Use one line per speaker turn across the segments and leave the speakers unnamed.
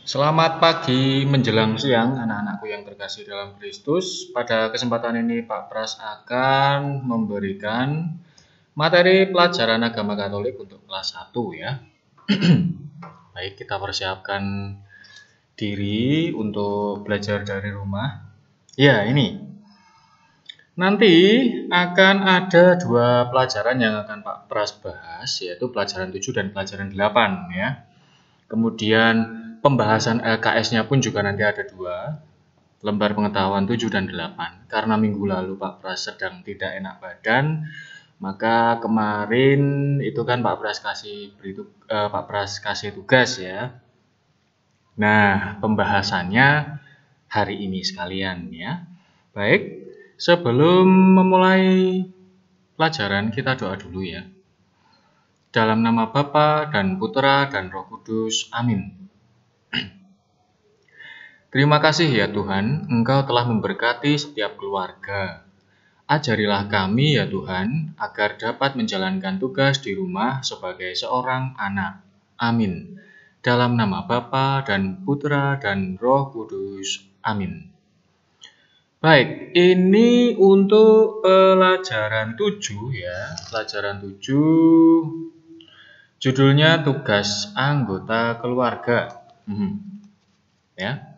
Selamat pagi menjelang siang anak-anakku yang terkasih dalam Kristus. Pada kesempatan ini Pak Pras akan memberikan materi pelajaran agama Katolik untuk kelas 1 ya. Baik, kita persiapkan diri untuk belajar dari rumah. Ya, ini. Nanti akan ada dua pelajaran yang akan Pak Pras bahas, yaitu pelajaran 7 dan pelajaran 8 ya. Kemudian pembahasan LKS-nya pun juga nanti ada dua, lembar pengetahuan 7 dan 8. Karena minggu lalu Pak Pras sedang tidak enak badan, maka kemarin itu kan Pak Pras kasih tugas ya. Nah, pembahasannya hari ini sekalian ya. Baik, sebelum memulai pelajaran kita doa dulu ya. Dalam nama Bapa dan Putra dan Roh Kudus. Amin. Terima kasih ya Tuhan, Engkau telah memberkati setiap keluarga. Ajarilah kami ya Tuhan, agar dapat menjalankan tugas di rumah sebagai seorang anak. Amin. Dalam nama Bapa dan Putra dan Roh Kudus. Amin. Baik, ini untuk pelajaran 7 ya. Pelajaran 7. Judulnya tugas anggota keluarga. Ya.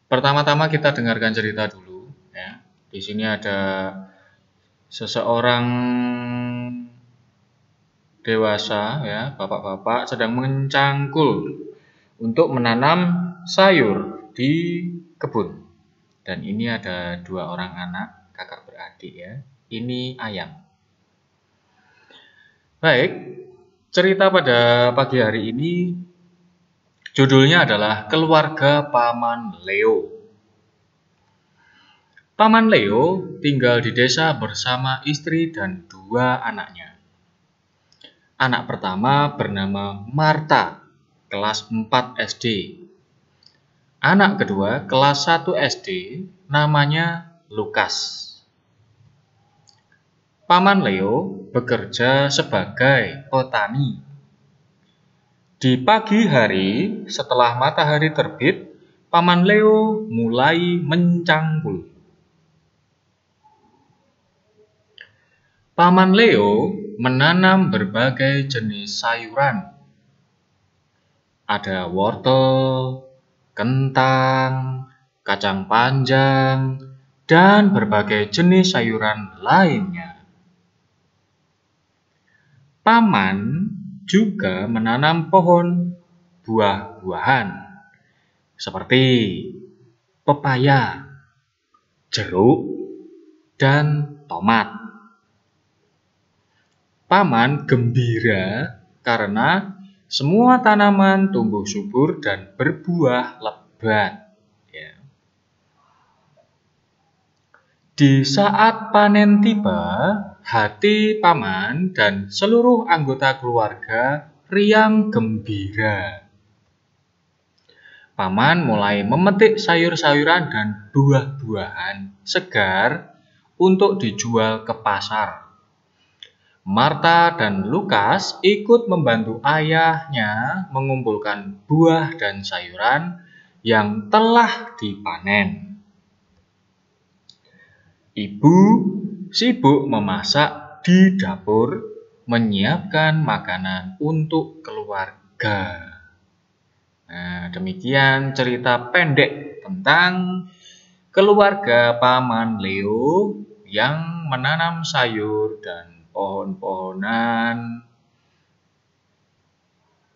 Pertama-tama kita dengarkan cerita dulu. Ya. Di sini ada seseorang dewasa, ya, bapak-bapak sedang mencangkul untuk menanam sayur di kebun. Dan ini ada dua orang anak, kakak beradik ya. Ini ayam. Baik, cerita pada pagi hari ini judulnya adalah Keluarga Paman Leo. Paman Leo tinggal di desa bersama istri dan dua anaknya. Anak pertama bernama Marta, kelas 4 SD. Anak kedua kelas 1 SD, namanya Lukas. Paman Leo bekerja sebagai petani. Di pagi hari setelah matahari terbit, Paman Leo mulai mencangkul. Paman Leo menanam berbagai jenis sayuran. Ada wortel, kentang, kacang panjang, dan berbagai jenis sayuran lainnya. Paman juga menanam pohon buah-buahan seperti pepaya, jeruk, dan tomat. Paman gembira karena semua tanaman tumbuh subur dan berbuah lebat. Ya. Di saat panen tiba, hati paman dan seluruh anggota keluarga riang gembira. Paman mulai memetik sayur-sayuran dan buah-buahan segar untuk dijual ke pasar. Marta dan Lukas ikut membantu ayahnya mengumpulkan buah dan sayuran yang telah dipanen. Ibu sibuk memasak di dapur, menyiapkan makanan untuk keluarga. Nah, demikian cerita pendek tentang keluarga Paman Leo yang menanam sayur dan pohon-pohonan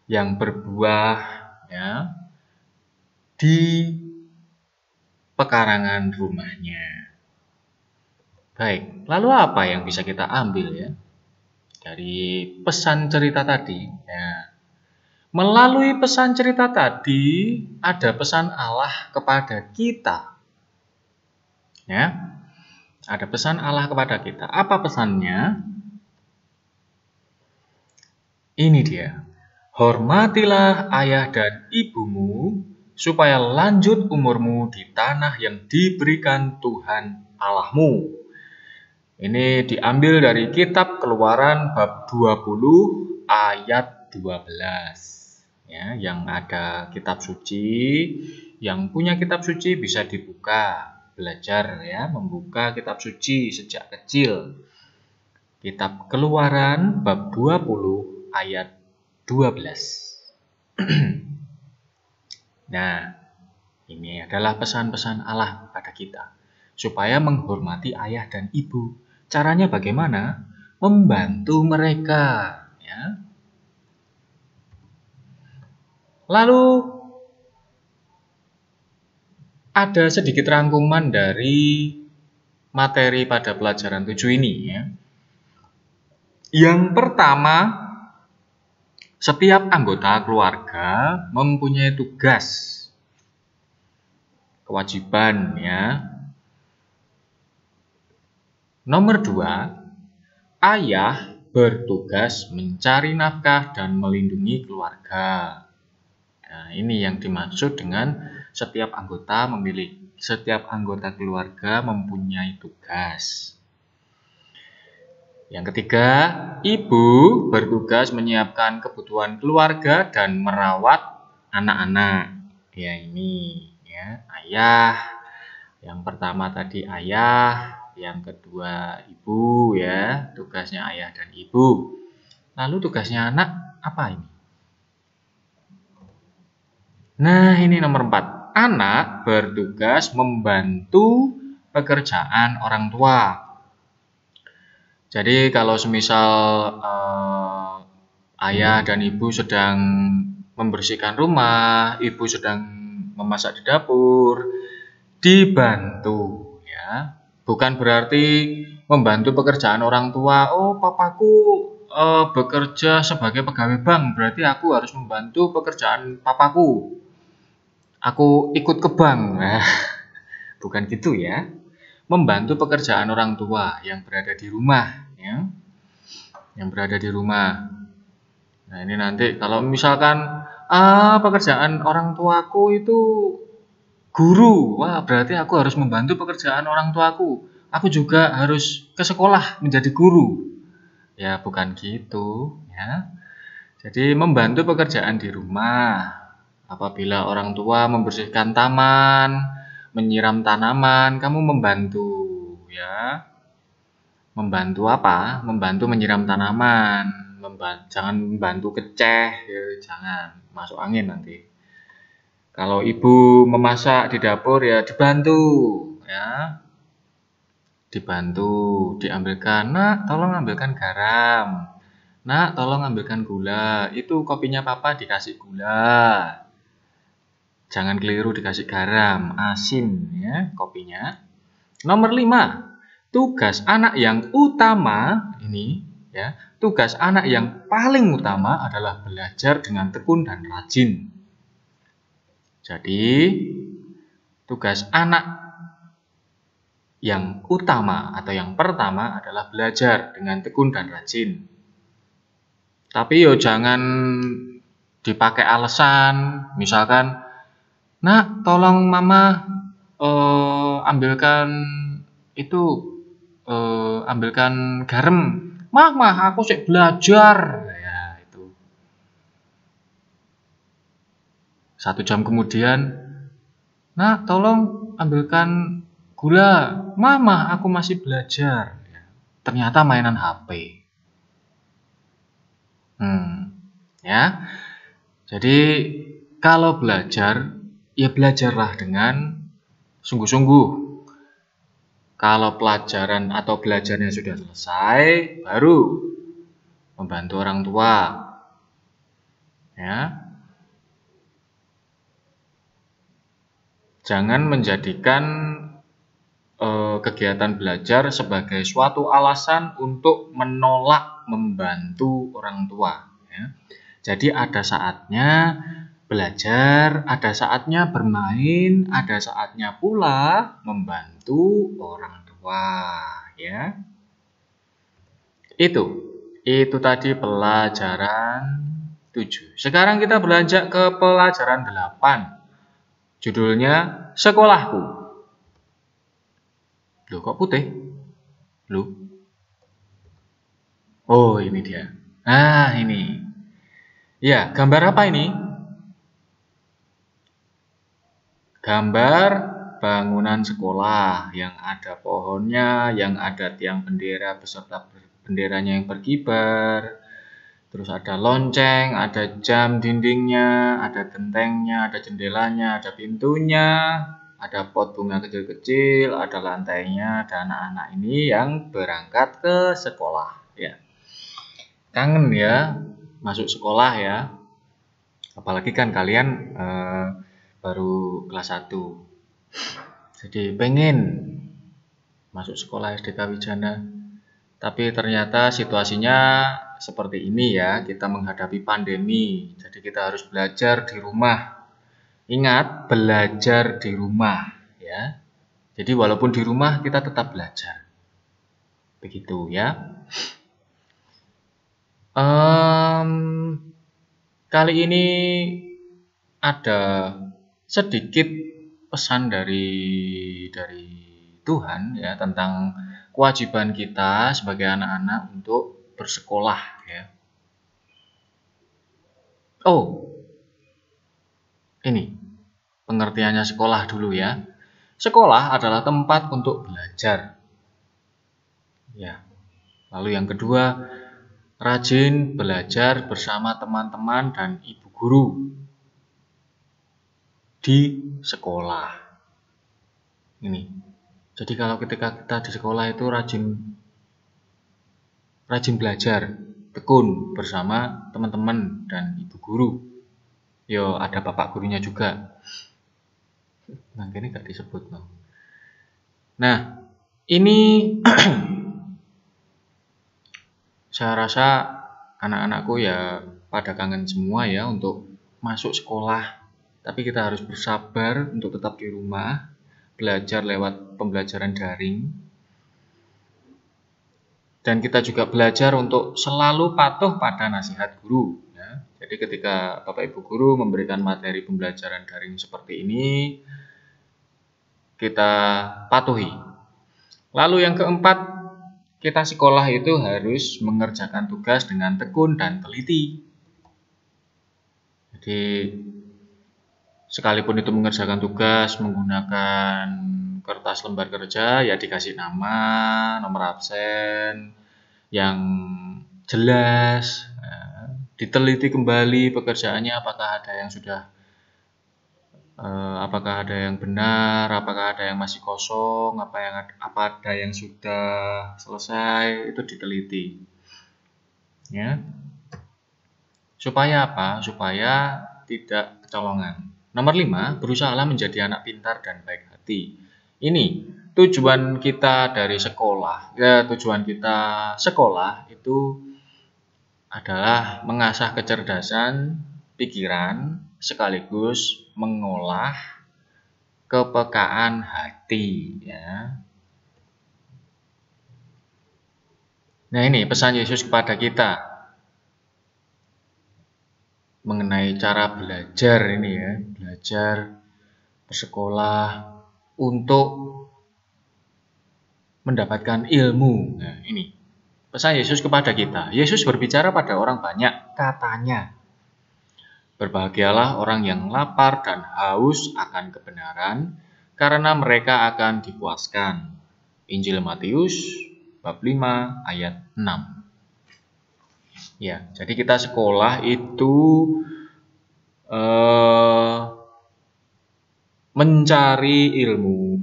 yang berbuah ya, di pekarangan rumahnya. Baik, lalu apa yang bisa kita ambil ya dari pesan cerita tadi? Ya. Melalui pesan cerita tadi ada pesan Allah kepada kita. Ya. Ada pesan Allah kepada kita. Apa pesannya? Ini dia. Hormatilah ayah dan ibumu supaya lanjut umurmu di tanah yang diberikan Tuhan Allahmu. Ini diambil dari kitab Keluaran bab 20 ayat 12. ya, yang ada kitab suci. Yang punya kitab suci bisa dibuka, belajar ya, membuka kitab suci sejak kecil. Kitab Keluaran bab 20 ayat 12. Nah, ini adalah pesan-pesan Allah pada kita, supaya menghormati ayah dan ibu. Caranya bagaimana? Membantu mereka, ya. Lalu ada sedikit rangkuman dari materi pada pelajaran 7 ini, ya. Yang pertama, setiap anggota keluarga mempunyai tugas, kewajiban, ya. Nomor 2, ayah bertugas mencari nafkah dan melindungi keluarga. Nah, ini yang dimaksud dengan setiap anggota keluarga mempunyai tugas. Yang ketiga, ibu bertugas menyiapkan kebutuhan keluarga dan merawat anak-anak. Ya, ini ya, ayah. Yang pertama tadi ayah, yang kedua ibu, ya, tugasnya ayah dan ibu. Lalu tugasnya anak apa ini? Nah, ini nomor 4. Anak bertugas membantu pekerjaan orang tua. Jadi kalau semisal ayah dan ibu sedang membersihkan rumah, ibu sedang memasak di dapur, dibantu, ya. Bukan berarti membantu pekerjaan orang tua. Oh, papaku bekerja sebagai pegawai bank, berarti aku harus membantu pekerjaan papaku. Aku ikut ke bank. Nah, bukan gitu ya. Membantu pekerjaan orang tua yang berada di rumah, ya. Yang berada di rumah. Nah, ini nanti kalau misalkan pekerjaan orang tuaku itu guru, wah berarti aku harus membantu pekerjaan orang tuaku. Aku juga harus ke sekolah menjadi guru. Ya, bukan gitu, ya. Jadi membantu pekerjaan di rumah. Apabila orang tua membersihkan taman, menyiram tanaman, kamu membantu, ya. Membantu apa? Membantu menyiram tanaman. Jangan membantu keceh, ya, jangan masuk angin nanti. Kalau ibu memasak di dapur, ya dibantu, ya. Dibantu, diambilkan, nak tolong ambilkan garam, nak tolong ambilkan gula, itu kopinya papa dikasih gula. Jangan keliru dikasih garam, asin ya kopinya. Nomor 5, tugas anak yang utama ini ya, tugas anak yang paling utama adalah belajar dengan tekun dan rajin. Jadi, tugas anak yang utama atau yang pertama adalah belajar dengan tekun dan rajin. Tapi yo jangan dipakai alasan, misalkan, nak tolong mama ambilkan itu ambilkan garam. Mah aku sih belajar. Ya itu. 1 jam kemudian, nak tolong ambilkan gula. Mama aku masih belajar. Ternyata mainan HP. Ya. Jadi kalau belajar, ya belajarlah dengan sungguh-sungguh. Kalau pelajaran atau belajarnya sudah selesai, baru membantu orang tua. Ya. Jangan menjadikan kegiatan belajar sebagai suatu alasan untuk menolak membantu orang tua. Ya. Jadi ada saatnya belajar, ada saatnya bermain, ada saatnya pula membantu orang tua, ya. Itu tadi pelajaran 7. Sekarang kita beranjak ke pelajaran 8. Judulnya Sekolahku. Loh, kok putih? Loh. Oh, ini dia. Nah, ini. Ya, gambar apa ini? gambar bangunan sekolah yang ada pohonnya, yang ada tiang bendera beserta benderanya yang berkibar. Terus ada lonceng, ada jam dindingnya, ada gentengnya, ada jendelanya, ada pintunya, ada pot bunga kecil-kecil, ada lantainya, ada anak-anak ini yang berangkat ke sekolah. Ya, kangen ya masuk sekolah ya. Apalagi kan kalian baru kelas 1. Jadi pengen masuk sekolah SDK Wijana. Tapi ternyata situasinya seperti ini ya, kita menghadapi pandemi. Jadi kita harus belajar di rumah. Ingat, belajar di rumah ya. Jadi walaupun di rumah kita tetap belajar. Begitu ya. Kali ini ada sedikit pesan dari Tuhan ya tentang kewajiban kita sebagai anak-anak untuk bersekolah ya. Oh, ini pengertiannya sekolah dulu ya. Sekolah adalah tempat untuk belajar. Ya. Lalu yang kedua, rajin belajar bersama teman-teman dan ibu guru di sekolah. Ini. Jadi kalau ketika kita di sekolah itu rajin belajar, tekun bersama teman-teman dan ibu guru. Yo, ada bapak gurunya juga. Nah, ini gak disebut loh. Nah, ini saya rasa anak-anakku ya pada kangen semua ya untuk masuk sekolah. Tapi kita harus bersabar untuk tetap di rumah, belajar lewat pembelajaran daring. Dan kita juga belajar untuk selalu patuh pada nasihat guru. Ya. Jadi ketika Bapak Ibu Guru memberikan materi pembelajaran daring seperti ini, kita patuhi. Lalu yang keempat, kita sekolah itu harus mengerjakan tugas dengan tekun dan teliti. Jadi sekalipun itu mengerjakan tugas menggunakan kertas lembar kerja, ya dikasih nama, nomor absen yang jelas, diteliti kembali pekerjaannya apakah ada yang benar, apakah ada yang masih kosong, apa ada yang sudah selesai, itu diteliti. Ya. Supaya apa? Supaya tidak kecolongan. Nomor 5, berusahalah menjadi anak pintar dan baik hati. Ini tujuan kita dari sekolah. Ya, tujuan kita sekolah itu adalah mengasah kecerdasan pikiran sekaligus mengolah kepekaan hati ya. Nah, ini pesan Yesus kepada kita mengenai cara belajar ini ya, belajar bersekolah untuk mendapatkan ilmu. Nah, ini pesan Yesus kepada kita. Yesus berbicara pada orang banyak, katanya, berbahagialah orang yang lapar dan haus akan kebenaran, karena mereka akan dipuaskan. Injil Matius bab 5 ayat 6. Ya, jadi kita sekolah itu mencari ilmu,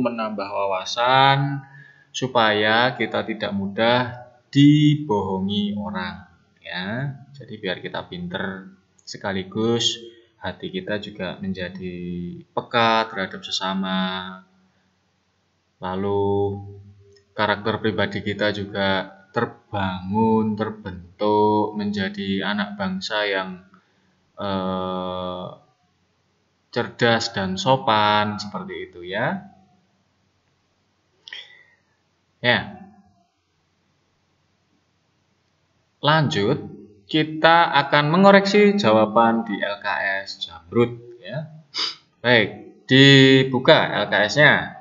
menambah wawasan supaya kita tidak mudah dibohongi orang. Ya, jadi biar kita pinter sekaligus hati kita juga menjadi peka terhadap sesama. Lalu karakter pribadi kita juga terbangun, terbentuk menjadi anak bangsa yang cerdas dan sopan seperti itu ya. Ya. Lanjut, kita akan mengoreksi jawaban di LKS Jamrut ya. Baik, dibuka LKS-nya.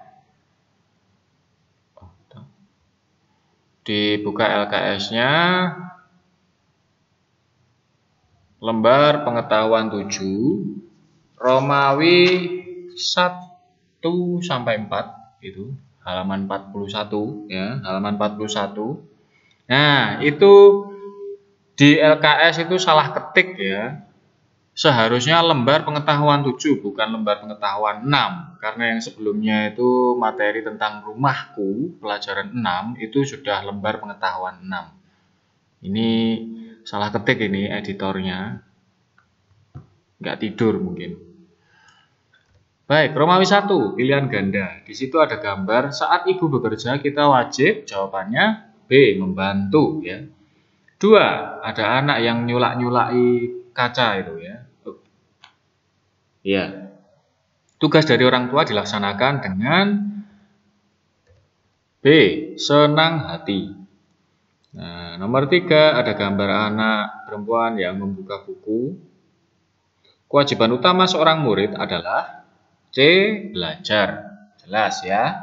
Dibuka LKS-nya, lembar pengetahuan 7, Romawi 1 sampai 4 itu halaman 41 ya, halaman 41. Nah, itu di LKS itu salah ketik ya. Seharusnya lembar pengetahuan 7 bukan lembar pengetahuan 6 karena yang sebelumnya itu materi tentang rumahku pelajaran 6 itu sudah lembar pengetahuan 6. Ini salah ketik ini editornya, nggak tidur mungkin. Baik, Romawi 1 pilihan ganda. Di situ ada gambar saat ibu bekerja kita wajib, jawabannya B, membantu ya. 2, ada anak yang nyulak-nyulaki kaca itu ya. Ya. Tugas dari orang tua dilaksanakan dengan B, senang hati. Nah, nomor 3 ada gambar anak perempuan yang membuka buku. Kewajiban utama seorang murid adalah C, belajar. Jelas ya.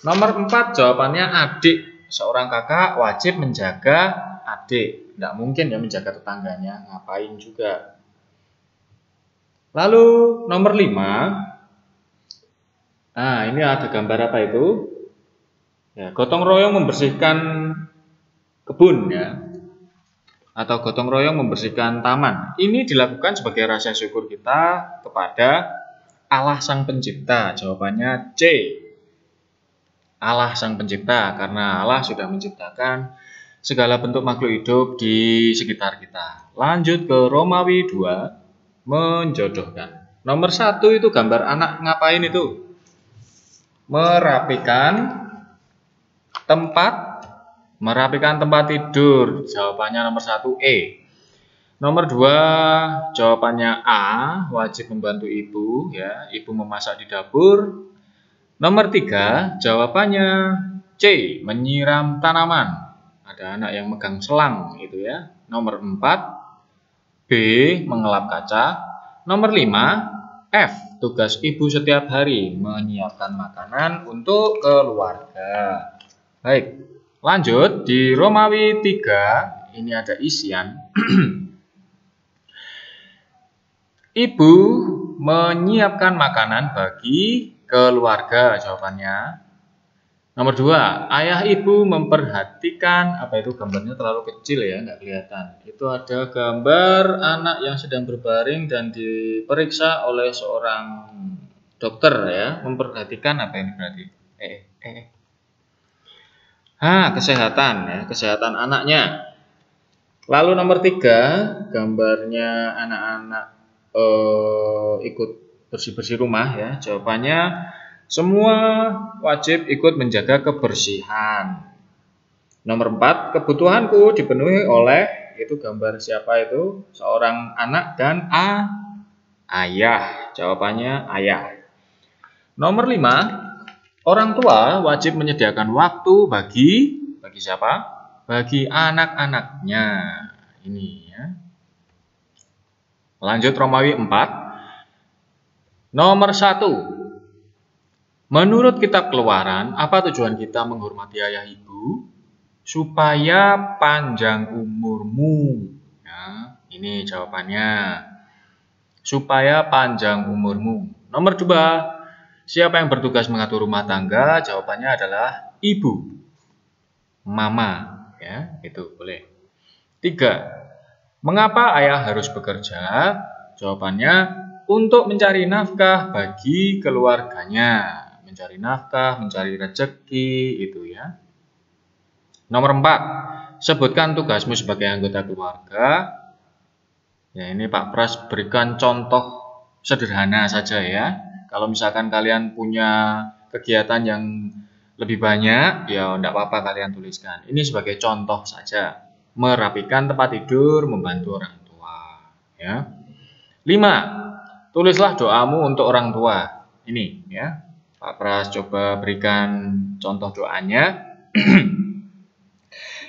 Nomor 4 jawabannya adik. Seorang kakak wajib menjaga adik. Tidak mungkin ya menjaga tetangganya, ngapain juga. Lalu nomor 5. Nah, ini ada gambar apa itu? Ya, gotong royong membersihkan kebun ya. Atau gotong royong membersihkan taman. Ini dilakukan sebagai rasa syukur kita kepada Allah Sang Pencipta. Jawabannya C. Allah Sang Pencipta, karena Allah sudah menciptakan segala bentuk makhluk hidup di sekitar kita. Lanjut ke Romawi 2, menjodohkan. Nomor 1 itu gambar anak ngapain itu? Merapikan tempat tidur. Jawabannya nomor 1 E. Nomor 2 jawabannya A, wajib membantu ibu ya, ibu memasak di dapur. Nomor 3 jawabannya C, menyiram tanaman. Ada anak yang megang selang itu ya. Nomor 4 B, mengelap kaca. Nomor 5 F, tugas ibu setiap hari menyiapkan makanan untuk keluarga. Baik, lanjut di Romawi 3 ini ada isian. Ibu menyiapkan makanan bagi keluarga, jawabannya. Nomor 2, ayah ibu memperhatikan, apa itu gambarnya terlalu kecil ya, nggak kelihatan. Itu ada gambar anak yang sedang berbaring dan diperiksa oleh seorang dokter ya, memperhatikan apa ini berarti? Kesehatan ya, kesehatan anaknya. Lalu nomor 3, gambarnya anak-anak ikut bersih-bersih rumah ya. Jawabannya semua wajib ikut menjaga kebersihan. Nomor 4, kebutuhanku dipenuhi oleh, itu gambar siapa itu? Seorang anak dan ayah. Jawabannya ayah. Nomor 5, orang tua wajib menyediakan waktu bagi siapa? Bagi anak-anaknya. Ini ya. Lanjut Romawi 4. Nomor 1. Menurut kitab Keluaran, apa tujuan kita menghormati ayah ibu? Supaya panjang umurmu. Ya, ini jawabannya. Supaya panjang umurmu. Nomor 2. Siapa yang bertugas mengatur rumah tangga? Jawabannya adalah ibu. Mama. Ya, itu boleh. 3. Mengapa ayah harus bekerja? Jawabannya untuk mencari nafkah bagi keluarganya. Mencari nafkah, mencari rezeki itu ya. Nomor 4. Sebutkan tugasmu sebagai anggota keluarga. Ya, ini Pak Pras berikan contoh sederhana saja ya. Kalau misalkan kalian punya kegiatan yang lebih banyak, ya enggak apa-apa kalian tuliskan. Ini sebagai contoh saja. Merapikan tempat tidur, membantu orang tua ya. 5. Tulislah doamu untuk orang tua. Ini ya. Pak Pras coba berikan contoh doanya.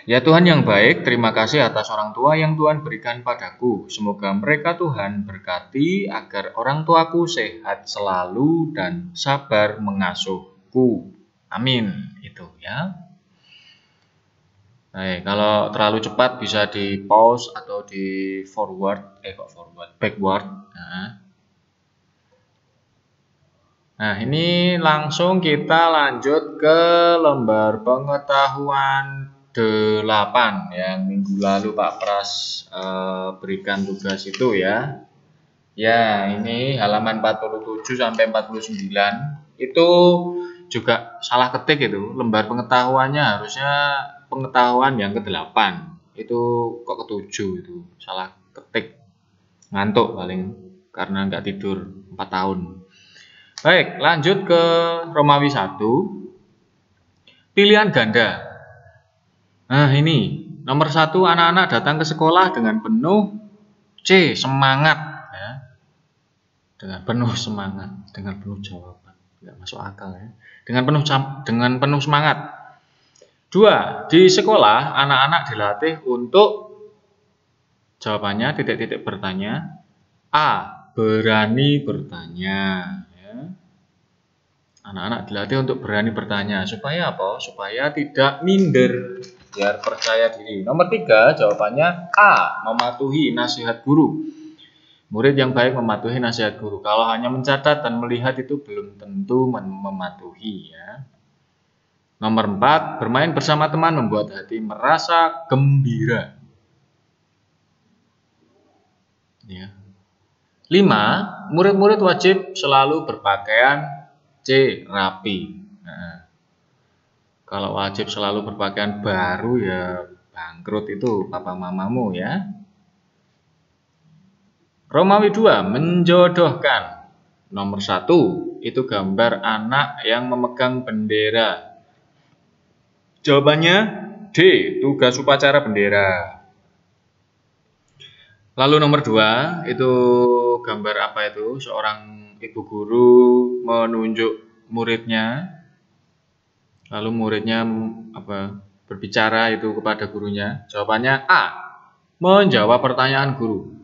Ya Tuhan yang baik, terima kasih atas orang tua yang Tuhan berikan padaku. Semoga mereka Tuhan berkati agar orang tuaku sehat selalu dan sabar mengasuhku. Amin. Itu ya. Baik, kalau terlalu cepat bisa di pause atau di backward. Nah, Nah, ini langsung kita lanjut ke lembar pengetahuan 8 yang minggu lalu Pak Pras berikan tugas itu ya. Ya, ini halaman 47 sampai 49. Itu juga salah ketik itu. Lembar pengetahuannya harusnya pengetahuan yang ke-8. Itu kok ke-7 itu. Salah ketik. Ngantuk paling karena nggak tidur 4 tahun. Baik, lanjut ke Romawi 1. Pilihan ganda. Nah, ini nomor 1, anak-anak datang ke sekolah dengan penuh semangat ya. Dengan penuh semangat, dengan penuh jawaban. Nggak masuk akal ya. Dengan penuh semangat. 2, di sekolah anak-anak dilatih untuk jawabannya titik-titik bertanya. A, berani bertanya ya. Anak-anak dilatih untuk berani bertanya. Supaya apa? Supaya tidak minder, biar percaya diri. Nomor 3, jawabannya A, mematuhi nasihat guru. Murid yang baik mematuhi nasihat guru. Kalau hanya mencatat dan melihat itu belum tentu mematuhi ya. Nomor 4, bermain bersama teman membuat hati merasa gembira. Ya. 5, murid-murid wajib selalu berpakaian rapi. Nah, kalau wajib selalu berpakaian baru ya bangkrut itu papa mamamu ya. Romawi 2, menjodohkan. Nomor 1, itu gambar anak yang memegang bendera. Jawabannya D, tugas upacara bendera. Lalu nomor 2, itu gambar apa itu? Seorang ibu guru menunjuk muridnya. Lalu muridnya berbicara itu kepada gurunya. Jawabannya A, menjawab pertanyaan guru.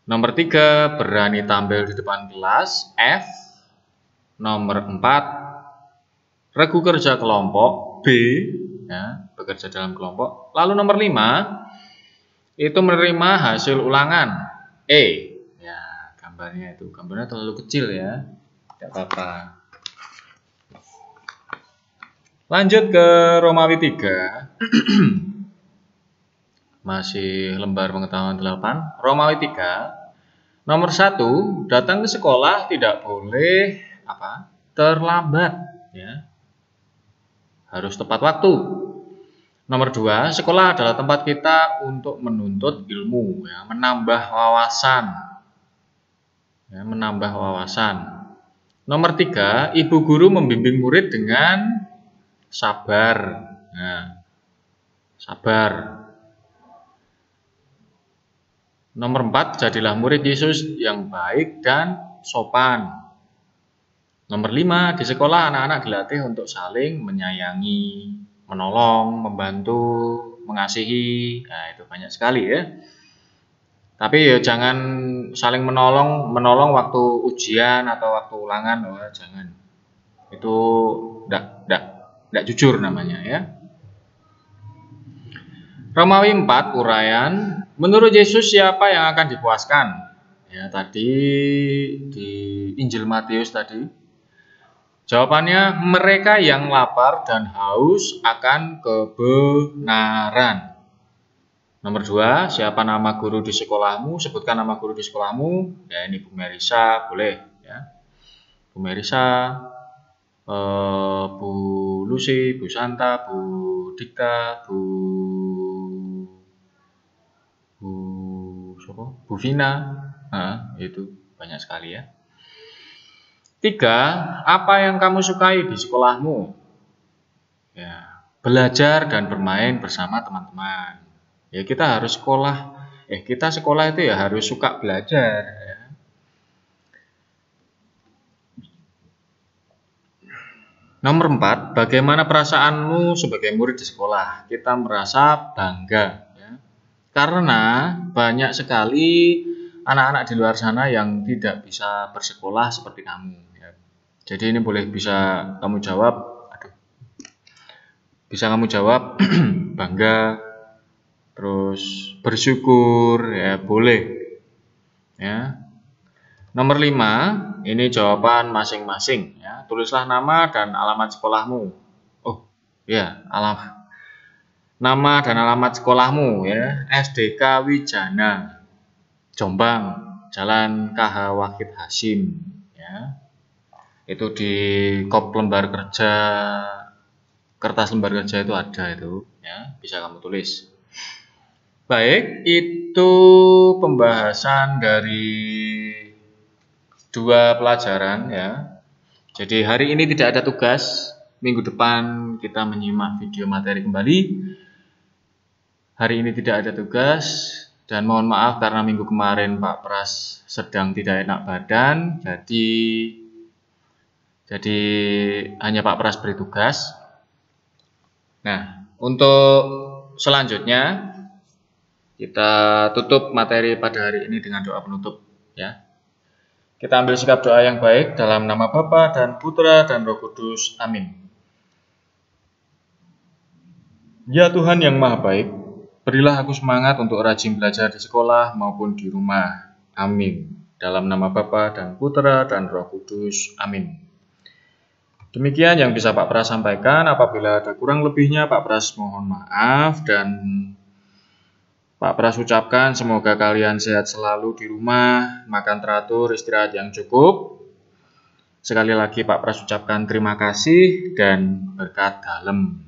Nomor 3, berani tampil di depan kelas. F. Nomor 4, regu kerja kelompok. B, ya, bekerja dalam kelompok. Lalu nomor 5, itu menerima hasil ulangan. E, ya, gambarnya terlalu kecil ya, tidak apa-apa. Lanjut ke Romawi 3. Masih lembar pengetahuan 8. Romawi 3. Nomor 1, datang ke sekolah tidak boleh terlambat ya. Harus tepat waktu. Nomor 2, sekolah adalah tempat kita untuk menuntut ilmu ya, menambah wawasan. Ya, menambah wawasan. Nomor 3, ibu guru membimbing murid dengan sabar. Nah, sabar. Nomor 4, jadilah murid Yesus yang baik dan sopan. Nomor 5, di sekolah anak-anak dilatih untuk saling menyayangi, menolong, membantu, mengasihi. Nah, itu banyak sekali ya. Tapi ya jangan saling menolong waktu ujian atau waktu ulangan, jangan. Itu enggak jujur namanya ya. Romawi 4, uraian. Menurut Yesus siapa yang akan dipuaskan? Ya, tadi di Injil Matius tadi. Jawabannya mereka yang lapar dan haus akan kebenaran. Nomor 2, siapa nama guru di sekolahmu? Sebutkan nama guru di sekolahmu. Ya, ini Bu Merisa, boleh ya. Bu Merisa, Bu Lucy, Bu Santa, Bu Dika, Bu Vina, itu banyak sekali ya. 3, apa yang kamu sukai di sekolahmu? Ya, belajar dan bermain bersama teman-teman. Ya, kita sekolah itu ya harus suka belajar. Ya. Nomor 4, bagaimana perasaanmu sebagai murid di sekolah? Kita merasa bangga. Ya. Karena banyak sekali anak-anak di luar sana yang tidak bisa bersekolah seperti kamu. Ya. Jadi ini bisa kamu jawab bangga, terus bersyukur ya boleh ya. Nomor 5, ini jawaban masing-masing ya. Tulislah nama dan alamat sekolahmu. Oh, ya, nama dan alamat sekolahmu ya. SDK Wijana, Jombang, Jalan KH Wahid Hasim ya. Itu di kop lembar kerja, kertas lembar kerja itu ada itu ya, bisa kamu tulis. Baik, itu pembahasan dari 2 pelajaran ya. Jadi hari ini tidak ada tugas. Minggu depan kita menyimak video materi kembali. Hari ini tidak ada tugas dan mohon maaf karena minggu kemarin Pak Pras sedang tidak enak badan. Jadi hanya Pak Pras beri tugas. Nah, untuk selanjutnya kita tutup materi pada hari ini dengan doa penutup ya. Kita ambil sikap doa yang baik dalam nama Bapa dan Putra dan Roh Kudus. Amin. Ya Tuhan yang Maha Baik, berilah aku semangat untuk rajin belajar di sekolah maupun di rumah. Amin. Dalam nama Bapa dan Putra dan Roh Kudus. Amin. Demikian yang bisa Pak Pras sampaikan. Apabila ada kurang lebihnya, Pak Pras mohon maaf dan Pak Pras ucapkan semoga kalian sehat selalu di rumah, makan teratur, istirahat yang cukup. Sekali lagi Pak Pras ucapkan terima kasih dan berkat dalem.